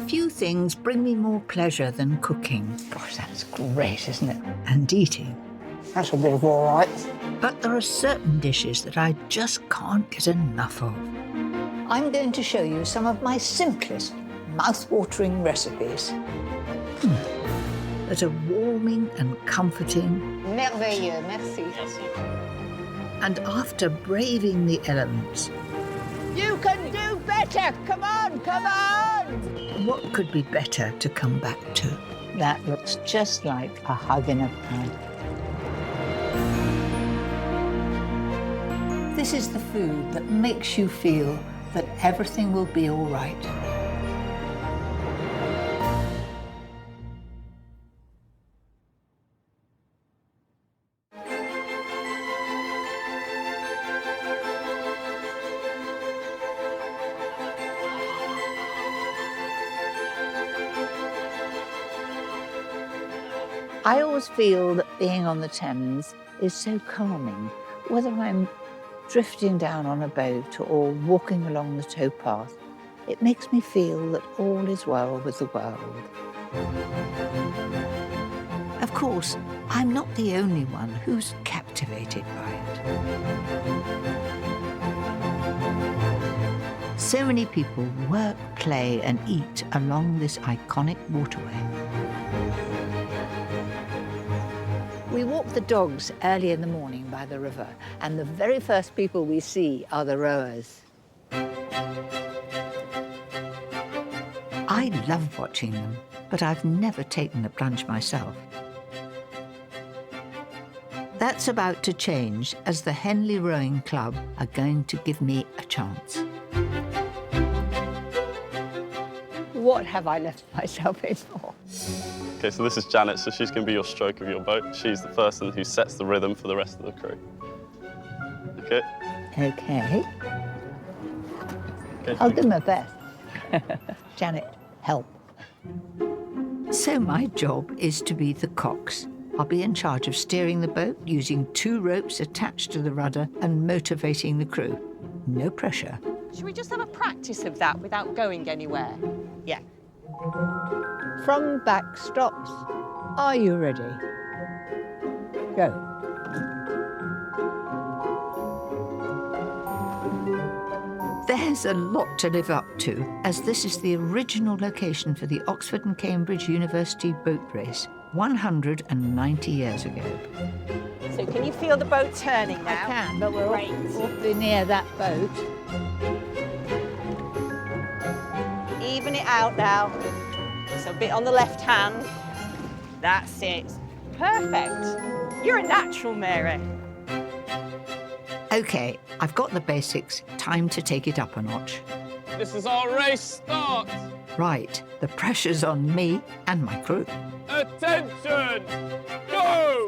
Few things bring me more pleasure than cooking. Gosh, that's great, isn't it? And eating. That's a bit of all right. But there are certain dishes that I just can't get enough of. I'm going to show you some of my simplest, mouth-watering recipes. That are warming and comforting. Merveilleux, merci. And after braving the elements, You can do better! Come on, come on! what could be better to come back to? That looks just like a hug in a pan. This is the food that makes you feel that everything will be all right. I always feel that being on the Thames is so calming, whether I'm drifting down on a boat or walking along the towpath. It makes me feel that all is well with the world. Of course, I'm not the only one who's captivated by it. So many people work, play and eat along this iconic waterway. We walk the dogs early in the morning by the river, and the very first people we see are the rowers. I love watching them, but I've never taken the plunge myself. That's about to change, as the Henley Rowing Club are going to give me a chance. What have I left myself in for? Okay, so this is Janet, so she's going to be your stroke of your boat. She's the person who sets the rhythm for the rest of the crew. Okay? Okay. Okay. I'll do my best. Janet, help. So my job is to be the cox. I'll be in charge of steering the boat, using 2 ropes attached to the rudder and motivating the crew. No pressure. Should we just have a practice of that without going anywhere? Yeah. From back stops. Are you ready? Go. There's a lot to live up to, as this is the original location for the Oxford and Cambridge University boat race 190 years ago. So can you feel the boat turning now? I can, but we're Great. awfully near that boat. Even it out now. So a bit on the left hand. That's it. Perfect. You're a natural, Mary. OK, I've got the basics. Time to take it up a notch. This is our race start! Right, the pressure's on me and my crew. Attention! Go!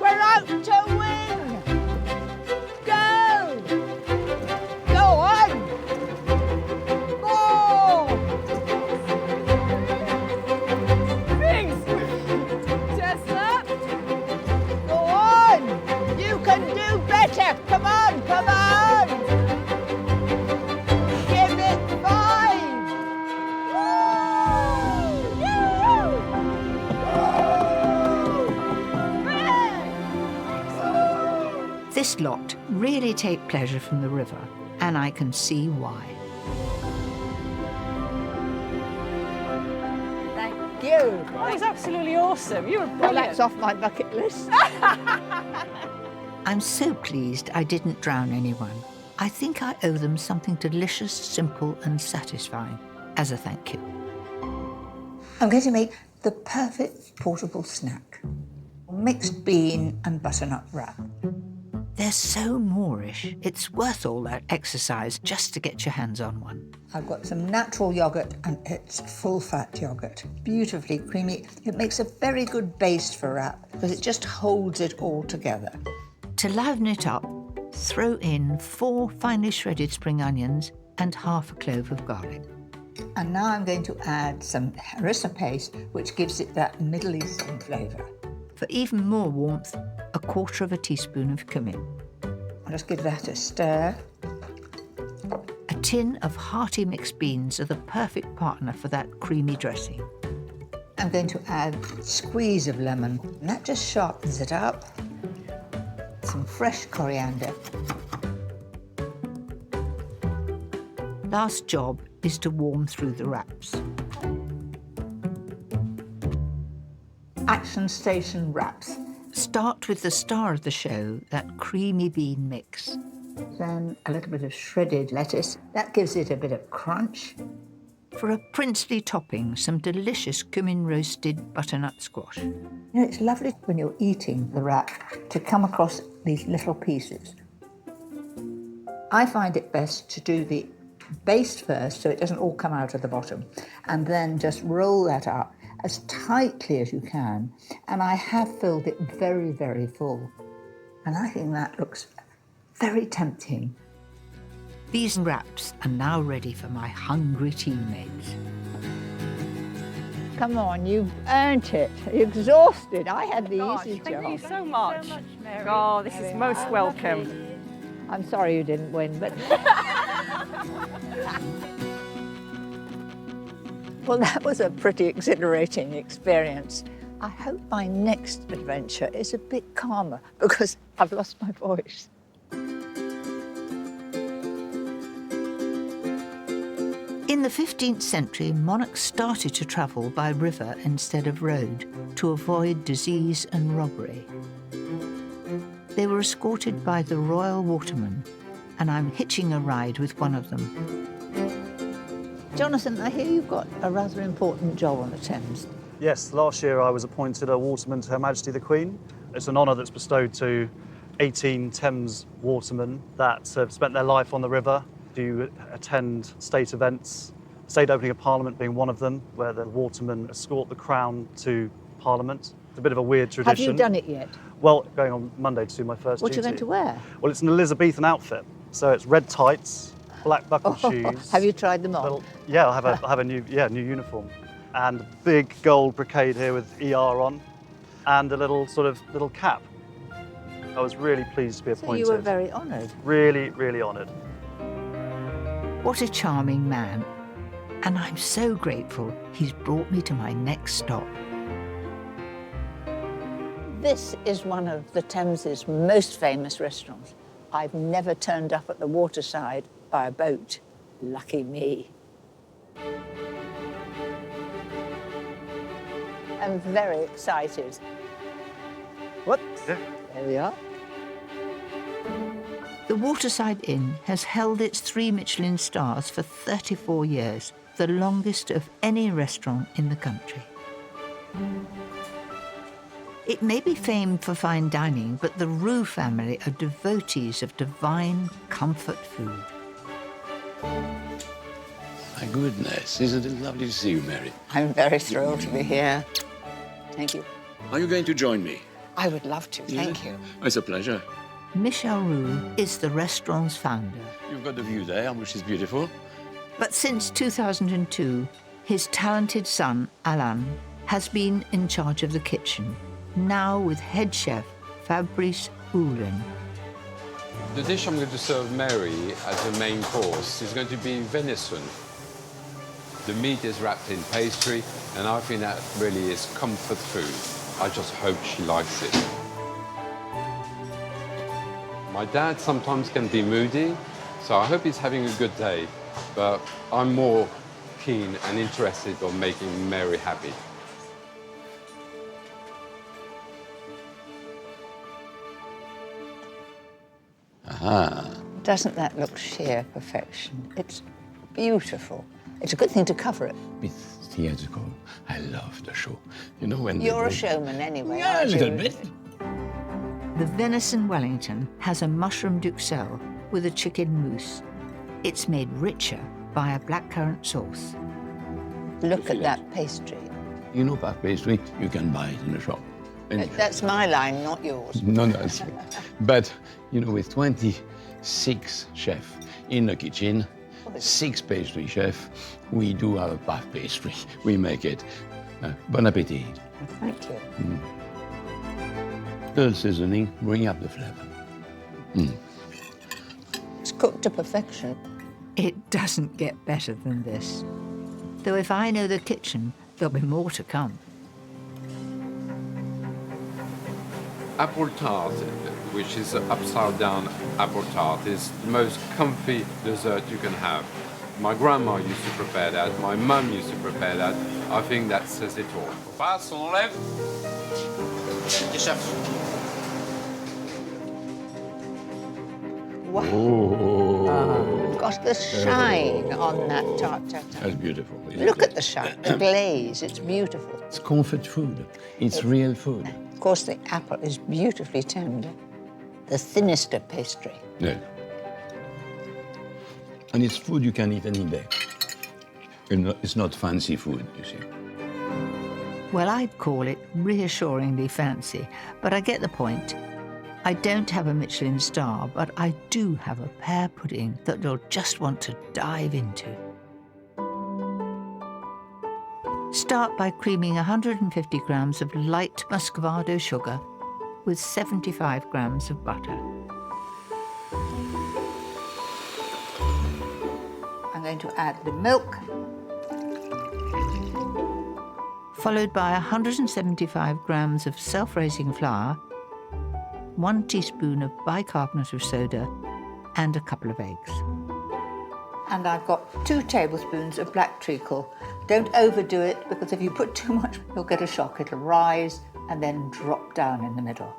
We're out to win! Go! Go on! More! Chest up! Go on! You can do better! Come on, come on! Give it 5! This lot really take pleasure from the river, and I can see why. Thank you. That was absolutely awesome. You were Well, brilliant. that's off my bucket list. I'm so pleased I didn't drown anyone. I think I owe them something delicious, simple and satisfying as a thank you. I'm going to make the perfect portable snack. Mixed bean and butternut wrap. They're so Moorish. It's worth all that exercise just to get your hands on one. I've got some natural yoghurt and it's full-fat yoghurt. Beautifully creamy. It makes a very good base for wrap because it just holds it all together. To liven it up, throw in 4 finely shredded spring onions and half a clove of garlic. And now I'm going to add some harissa paste, which gives it that Middle Eastern flavour. For even more warmth, a 1/4 teaspoon of cumin. I'll just give that a stir. A tin of hearty mixed beans are the perfect partner for that creamy dressing. I'm going to add a squeeze of lemon, and that just sharpens it up. Some fresh coriander. Last job is to warm through the wraps. Action Station wraps. Start with the star of the show, that creamy bean mix. Then a little bit of shredded lettuce. That gives it a bit of crunch. For a princely topping, some delicious cumin-roasted butternut squash. You know, it's lovely when you're eating the wrap to come across these little pieces. I find it best to do the base first so it doesn't all come out at the bottom, and then just roll that up as tightly as you can. And I have filled it very, very full. And I think that looks very tempting. These wraps are now ready for my hungry teammates. Come on, you've earned it. You're exhausted. I had the easy job. Thank you so much. Oh, this is most welcome. I'm sorry you didn't win, but... Well, that was a pretty exhilarating experience. I hope my next adventure is a bit calmer because I've lost my voice. In the 15th century, monarchs started to travel by river instead of road to avoid disease and robbery. They were escorted by the royal waterman, and I'm hitching a ride with one of them. Jonathan, I hear you've got a rather important job on the Thames. Yes, last year I was appointed a waterman to Her Majesty the Queen. It's an honour that's bestowed to 18 Thames watermen that have spent their life on the river, do attend state events, state opening of Parliament being one of them, where the watermen escort the Crown to Parliament. It's a bit of a weird tradition. Have you done it yet? Well, going on Monday to do my first What are duty. you going to wear? Well, it's an Elizabethan outfit. So it's red tights, black buckled shoes. Have you tried them on? Yeah, I have a new uniform. And a big gold brocade here with ER on, and a little cap. I was really pleased to be appointed. So you were very honoured. Really, really honoured. What a charming man. And I'm so grateful he's brought me to my next stop. This is one of the Thames's most famous restaurants. I've never turned up at the waterside by a boat. Lucky me. I'm very excited. Whoops. Yeah. There we are. The Waterside Inn has held its 3 Michelin stars for 34 years, the longest of any restaurant in the country. It may be famed for fine dining, but the Roux family are devotees of divine comfort food. My goodness, isn't it lovely to see you, Mary? I'm very thrilled to be here. Thank you. Are you going to join me? I would love to, thank you. It's a pleasure. Michel Roux is the restaurant's founder. You've got the view there, which is beautiful. But since 2002, his talented son, Alain, has been in charge of the kitchen, now with head chef Fabrice Oulin. The dish I'm going to serve Mary as the main course is going to be venison. The meat is wrapped in pastry, and I think that really is comfort food. I just hope she likes it. My dad sometimes can be moody, so I hope he's having a good day, but I'm more keen and interested on making Mary happy. Aha. Doesn't that look sheer perfection? It's beautiful. It's a good thing to cover it. Bit theatrical. I love the show. You know when You're a showman anyway, Yeah, a aren't little you? bit. The venison Wellington has a mushroom duxelle with a chicken mousse. It's made richer by a blackcurrant sauce. Look at that pastry. You know puff pastry, you can buy it in the shop. And That's my line, not yours. No, it's but, you know, with 26 chefs in the kitchen, 6 pastry chefs, we do our puff pastry. We make it. Bon appetit. Thank you. The seasoning, bring up the flavor. It's cooked to perfection. It doesn't get better than this. Though if I know the kitchen, there'll be more to come. Apple tart, which is an upside-down apple tart, is the most comfy dessert you can have. My grandma used to prepare that, my mum used to prepare that. I think that says it all. Passe, on enlève. Wow. Oh, Gosh, the shine on that tart tatin. that's beautiful. isn't Look it? at the shine, the glaze, it's beautiful. It's comfort food. It's real food. Of course, the apple is beautifully tender. The thinnest of pastry. Yeah. And it's food you can eat any day. It's not fancy food, you see. Well, I'd call it reassuringly fancy, but I get the point. I don't have a Michelin star, but I do have a pear pudding that you'll just want to dive into. Start by creaming 150 grams of light muscovado sugar with 75 grams of butter. I'm going to add the milk. Followed by 175 grams of self-raising flour, 1 teaspoon of bicarbonate of soda, and a couple of eggs. And I've got 2 tablespoons of black treacle. Don't overdo it, because if you put too much, you'll get a shock. It'll rise and then drop down in the middle.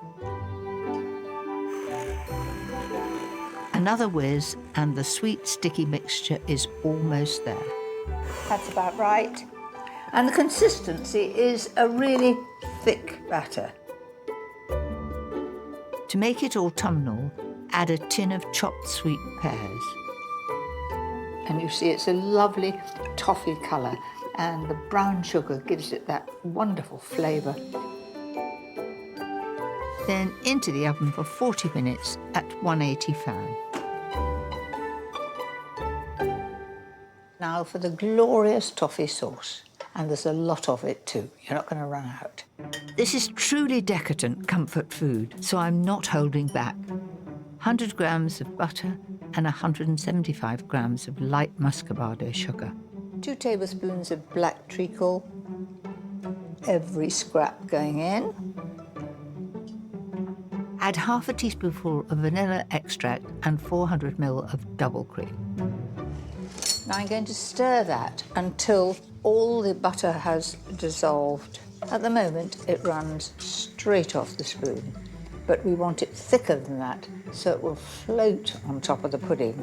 Another whiz, and the sweet, sticky mixture is almost there. That's about right. And the consistency is a really thick batter. To make it autumnal, add a tin of chopped sweet pears. And you see it's a lovely toffee colour, and the brown sugar gives it that wonderful flavour. Then into the oven for 40 minutes at 180 fan. Now for the glorious toffee sauce. And there's a lot of it too. You're not going to run out. This is truly decadent comfort food, so I'm not holding back. 100 grams of butter and 175 grams of light muscovado sugar. 2 tablespoons of black treacle. Every scrap going in. Add half a teaspoonful of vanilla extract and 400 ml of double cream. Now I'm going to stir that until all the butter has dissolved. At the moment, it runs straight off the spoon, but we want it thicker than that, so it will float on top of the pudding.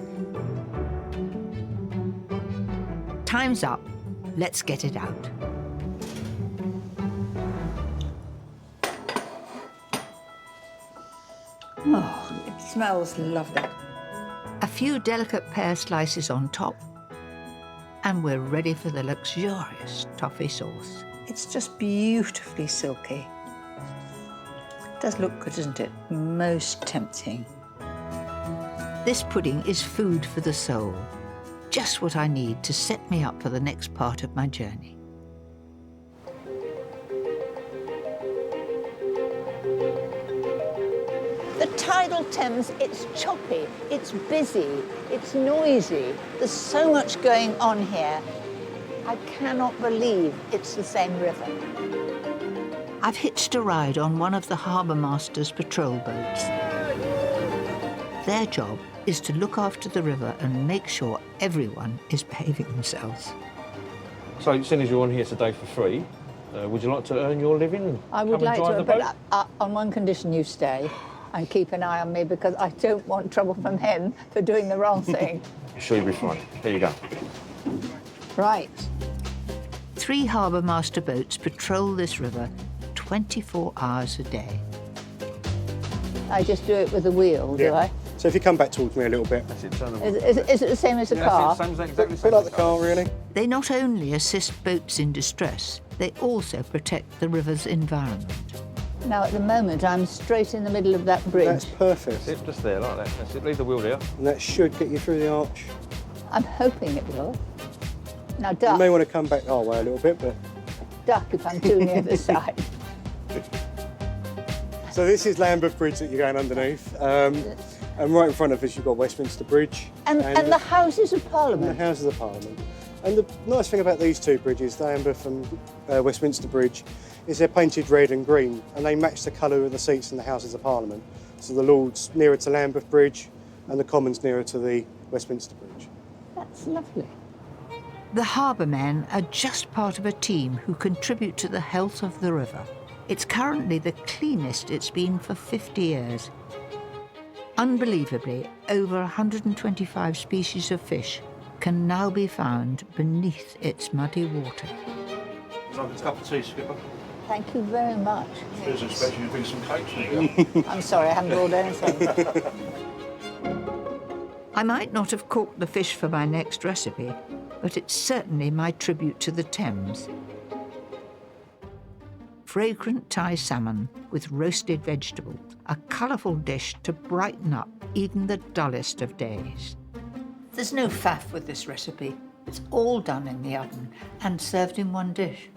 Time's up. Let's get it out. Oh, it smells lovely. A few delicate pear slices on top, and we're ready for the luxurious toffee sauce. It's just beautifully silky. It does look good, doesn't it? Most tempting. This pudding is food for the soul. Just what I need to set me up for the next part of my journey. The tidal Thames, it's choppy, it's busy, it's noisy. There's so much going on here. I cannot believe it's the same river. I've hitched a ride on one of the harbour master's patrol boats. Their job is to look after the river and make sure everyone is behaving themselves. So, seeing as you're on here today for free, would you like to earn your living? I would Come and like drive to, the boat? but on one condition: you stay and keep an eye on me, because I don't want trouble from him for doing the wrong thing. I'm sure you'll be fine. Here you go. Right. 3 harbour master boats patrol this river 24 hours a day. I just do it with the wheel, do I? So if you come back towards me a little bit. That's it, turn the Is it the same as a car? Same, exactly A the same bit like as the car, really. They not only assist boats in distress, they also protect the river's environment. Now, at the moment, I'm straight in the middle of that bridge. That's perfect. That's it, just there, like that. That's it, leave the wheel there. And that should get you through the arch. I'm hoping it will. Now, You duck, may want to come back our way a little bit, but... duck if I'm too near the side. So this is Lambeth Bridge that you're going underneath. And right in front of us, you've got Westminster Bridge. And the Houses of and the Parliament. Houses of Parliament. And the nice thing about these two bridges, the Lambeth and Westminster Bridge, is they're painted red and green, and they match the colour of the seats in the Houses of Parliament. So the Lords nearer to Lambeth Bridge, and the Commons nearer to the Westminster Bridge. That's lovely. The harbour men are just part of a team who contribute to the health of the river. It's currently the cleanest it's been for 50 years. Unbelievably, over 125 species of fish can now be found beneath its muddy water. Like a cup of tea, Skipper. Thank you very much. I was expecting you to bring some cakes with you. I'm sorry, I haven't ordered anything. I might not have caught the fish for my next recipe, but it's certainly my tribute to the Thames. Fragrant Thai salmon with roasted vegetables, a colourful dish to brighten up even the dullest of days. There's no faff with this recipe. It's all done in the oven and served in one dish.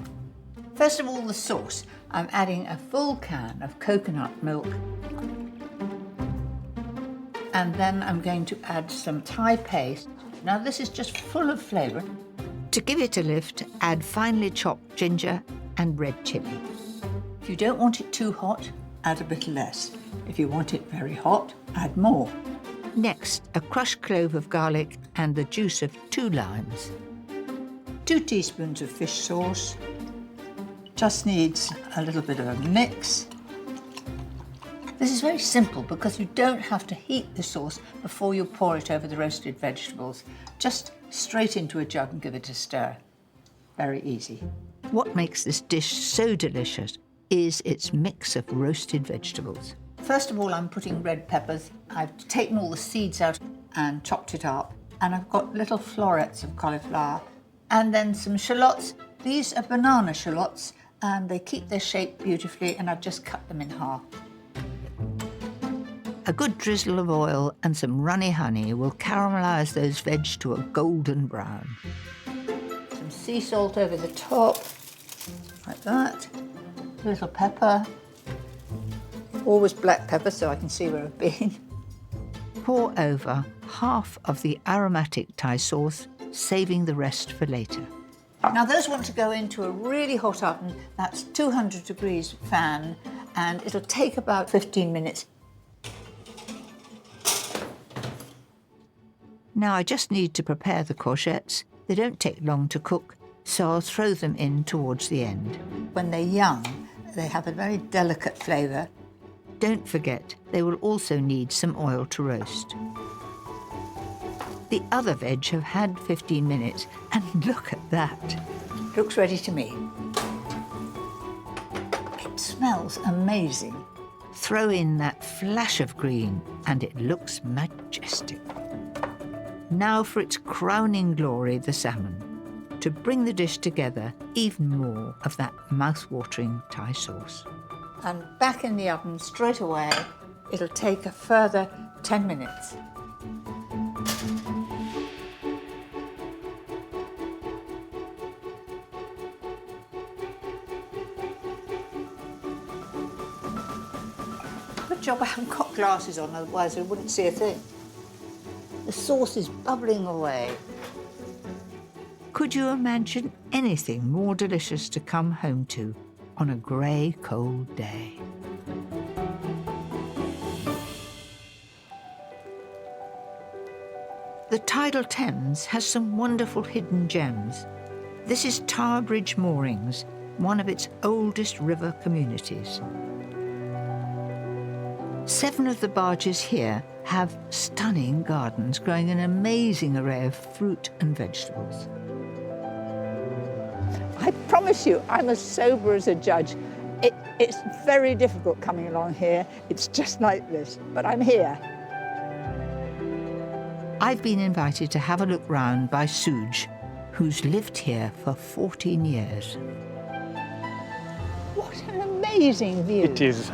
First of all, the sauce. I'm adding a full can of coconut milk. And then I'm going to add some Thai paste. Now this is just full of flavour. To give it a lift, add finely chopped ginger and red chilli. If you don't want it too hot, add a bit less. If you want it very hot, add more. Next, a crushed clove of garlic and the juice of 2 limes. 2 teaspoons of fish sauce. Just needs a little bit of a mix. This is very simple because you don't have to heat the sauce before you pour it over the roasted vegetables. Just straight into a jug and give it a stir. Very easy. What makes this dish so delicious is its mix of roasted vegetables. First of all, I'm putting red peppers. I've taken all the seeds out and chopped it up. And I've got little florets of cauliflower. And then some shallots. These are banana shallots, and they keep their shape beautifully, and I've just cut them in half. A good drizzle of oil and some runny honey will caramelise those veg to a golden brown. Some sea salt over the top, like that. A little pepper. Always black pepper so I can see where I've been. Pour over half of the aromatic Thai sauce, saving the rest for later. Now those want to go into a really hot oven, that's 200 degrees fan, and it'll take about 15 minutes. Now I just need to prepare the courgettes. They don't take long to cook, so I'll throw them in towards the end. When they're young, they have a very delicate flavour. Don't forget, they will also need some oil to roast. The other veg have had 15 minutes, and look at that. Looks ready to me. It smells amazing. Throw in that flash of green, and it looks majestic. Now for its crowning glory, the salmon. To bring the dish together, even more of that mouth-watering Thai sauce. And back in the oven straight away. It'll take a further 10 minutes. Good job I haven't got glasses on, otherwise I wouldn't see a thing. The sauce is bubbling away. Could you imagine anything more delicious to come home to on a grey, cold day? The tidal Thames has some wonderful hidden gems. This is Tower Bridge Moorings, one of its oldest river communities. 7 of the barges here have stunning gardens growing an amazing array of fruit and vegetables. I promise you, I'm as sober as a judge. It's very difficult coming along here. It's just like this, but I'm here. I've been invited to have a look round by Suj, who's lived here for 14 years. What an amazing view. It is.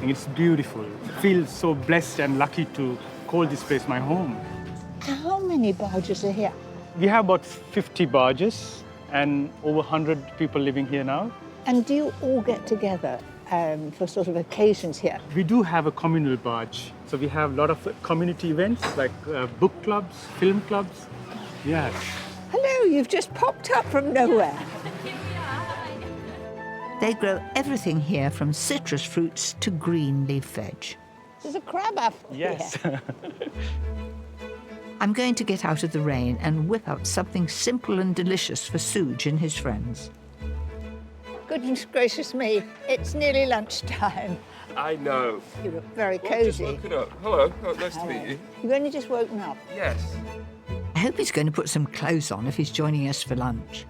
It's beautiful. I feel so blessed and lucky to call this place my home. How many barges are here? We have about 50 barges and over 100 people living here now. And do you all get together for sort of occasions here. We do have a communal barge. So we have a lot of community events like book clubs, film clubs. Yes. Hello, you've just popped up from nowhere. They grow everything here from citrus fruits to green leaf veg. There's a crab apple Yes. here. I'm going to get out of the rain and whip up something simple and delicious for Suj and his friends. Goodness gracious me, it's nearly lunchtime. I know. You look very Well, I've just cosy. woken up. Hello. Oh, nice to meet you. You've only just woken up. Yes. I hope he's going to put some clothes on if he's joining us for lunch.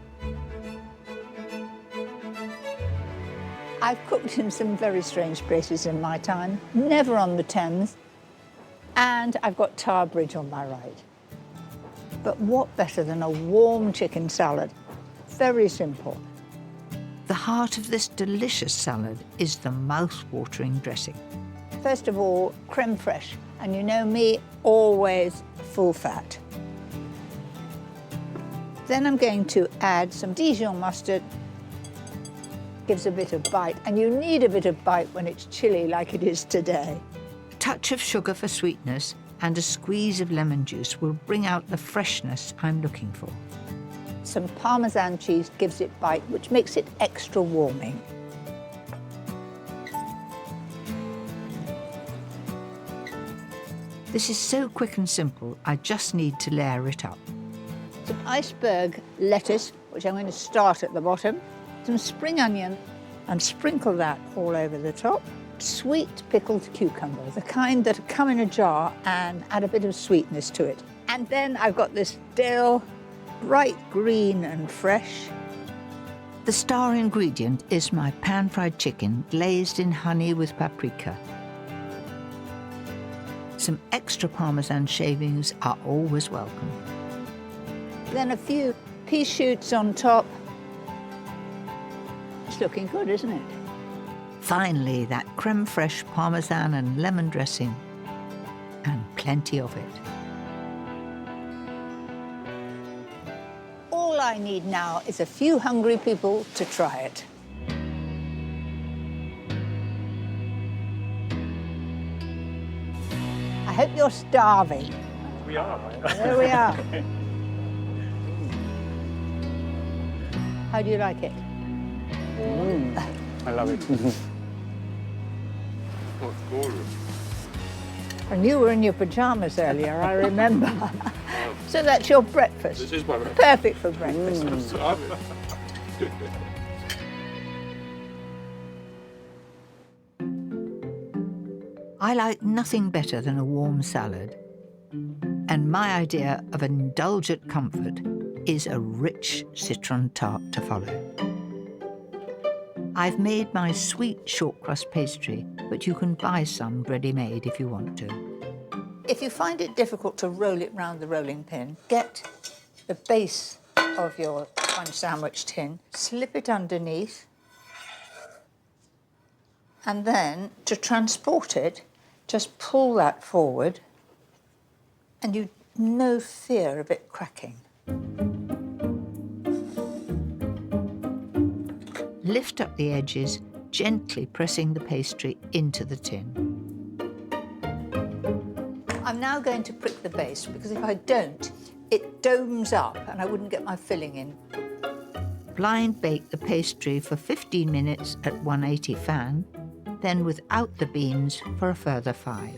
I've cooked in some very strange places in my time, never on the Thames, and I've got Tower Bridge on my right. But what better than a warm chicken salad? Very simple. The heart of this delicious salad is the mouth-watering dressing. First of all, creme fraiche, and you know me, always full fat. Then I'm going to add some Dijon mustard. Gives a bit of bite, and you need a bit of bite when it's chilly like it is today. A touch of sugar for sweetness and a squeeze of lemon juice will bring out the freshness I'm looking for. Some Parmesan cheese gives it bite, which makes it extra warming. This is so quick and simple, I just need to layer it up. Some iceberg lettuce, which I'm going to start at the bottom. Some spring onion, and sprinkle that all over the top. Sweet pickled cucumber, the kind that come in a jar and add a bit of sweetness to it. And then I've got this dill, bright green and fresh. The star ingredient is my pan-fried chicken glazed in honey with paprika. Some extra Parmesan shavings are always welcome. Then a few pea shoots on top. It's looking good, isn't it? Finally, that creme fraiche Parmesan and lemon dressing, and plenty of it. All I need now is a few hungry people to try it. I hope you're starving. We are. There we are. How do you like it? I love it. Oh, it's gorgeous. And you were in your pajamas earlier, I remember. So that's your breakfast. This is my breakfast. Perfect for breakfast. I like nothing better than a warm salad. And my idea of indulgent comfort is a rich citron tart to follow. I've made my sweet short crust pastry, but you can buy some ready-made if you want to. If you find it difficult to roll it round the rolling pin, get the base of your sponge sandwich tin, slip it underneath, and then to transport it, just pull that forward, and you've no fear of it cracking. Lift up the edges, gently pressing the pastry into the tin. I'm now going to prick the base, because if I don't, it domes up and I wouldn't get my filling in. Blind bake the pastry for 15 minutes at 180 fan, then without the beans for a further 5.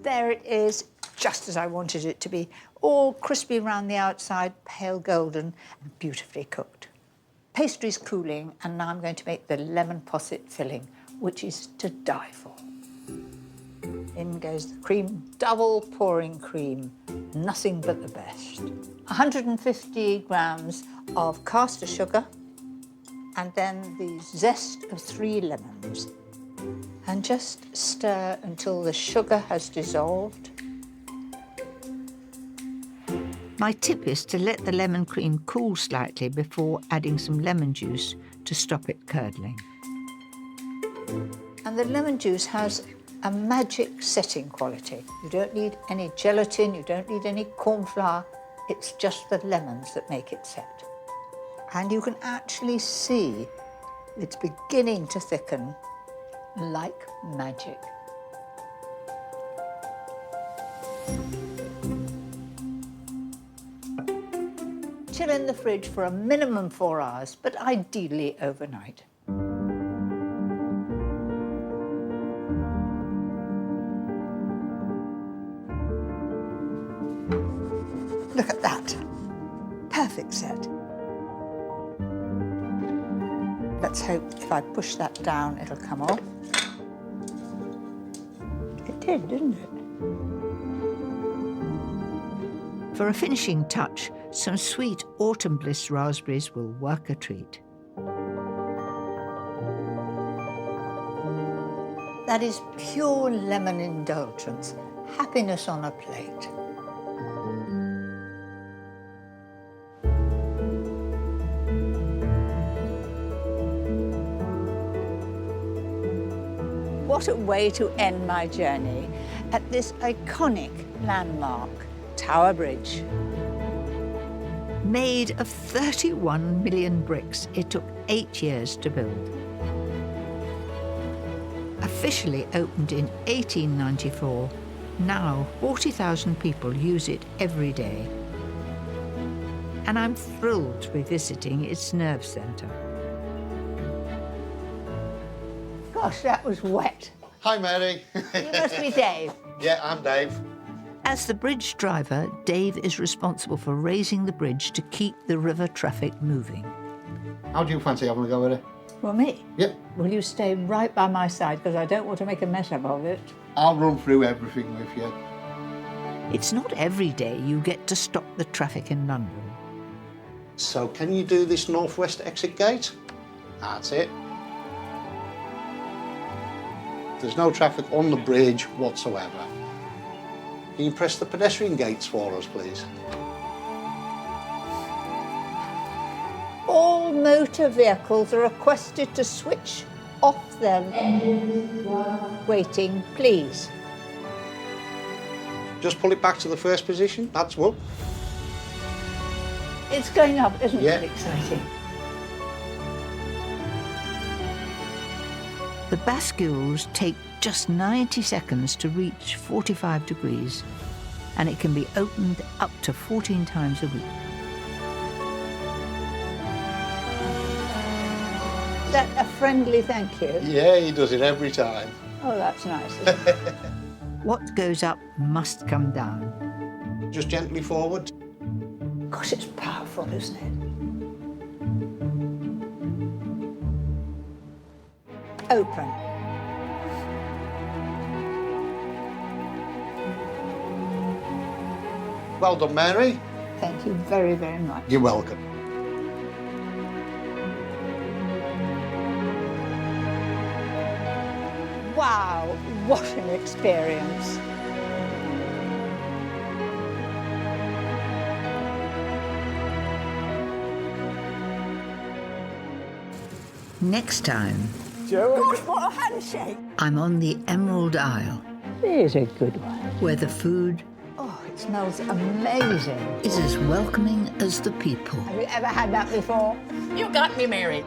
There it is, just as I wanted it to be. All crispy around the outside, pale golden, and beautifully cooked. Pastry's cooling, and now I'm going to make the lemon posset filling, which is to die for. In goes the cream, double pouring cream, nothing but the best. 150 grams of caster sugar, and then the zest of 3 lemons. And just stir until the sugar has dissolved. My tip is to let the lemon cream cool slightly before adding some lemon juice to stop it curdling. And the lemon juice has a magic setting quality. You don't need any gelatin, you don't need any corn flour, It's just the lemons that make it set. And you can actually see it's beginning to thicken like magic. Chill in the fridge for a minimum 4 hours, but ideally overnight. Look at that. Perfect set. Let's hope if I push that down, it'll come off. It did, didn't it? For a finishing touch, some sweet autumn bliss raspberries will work a treat. That is pure lemon indulgence. Happiness on a plate. What a way to end my journey at this iconic landmark, Tower Bridge. Made of 31 million bricks, it took 8 years to build. Officially opened in 1894, now 40,000 people use it every day. And I'm thrilled to be visiting its nerve centre. Gosh, that was wet. Hi, Mary. You must be Dave. Yeah, I'm Dave. As the bridge driver, Dave is responsible for raising the bridge to keep the river traffic moving. How do you fancy having a go at it? Well, me? Yep. Will you stay right by my side, because I don't want to make a mess up of it? I'll run through everything with you. It's not every day you get to stop the traffic in London. So can you do this northwest exit gate? That's it. There's no traffic on the bridge whatsoever. Can you press the pedestrian gates for us, please? All motor vehicles are requested to switch off their engines while waiting, please. Just pull it back to the first position. That's what. It's going up, isn't Yeah. it exciting? The bascules take just 90 seconds to reach 45 degrees, and it can be opened up to 14 times a week. Is that a friendly thank you? Yeah, he does it every time. Oh, that's nice. Isn't it? What goes up must come down. Just gently forward. Gosh, it's powerful, isn't it? Open. Well done, Mary. Thank you very, very much. You're welcome. Wow, what an experience. Next time, Gosh, what a handshake. I'm on the Emerald Isle, Here's a good one. where the food Oh, it smells amazing. is as welcoming as the people. Have you ever had that before? You got me, Mary.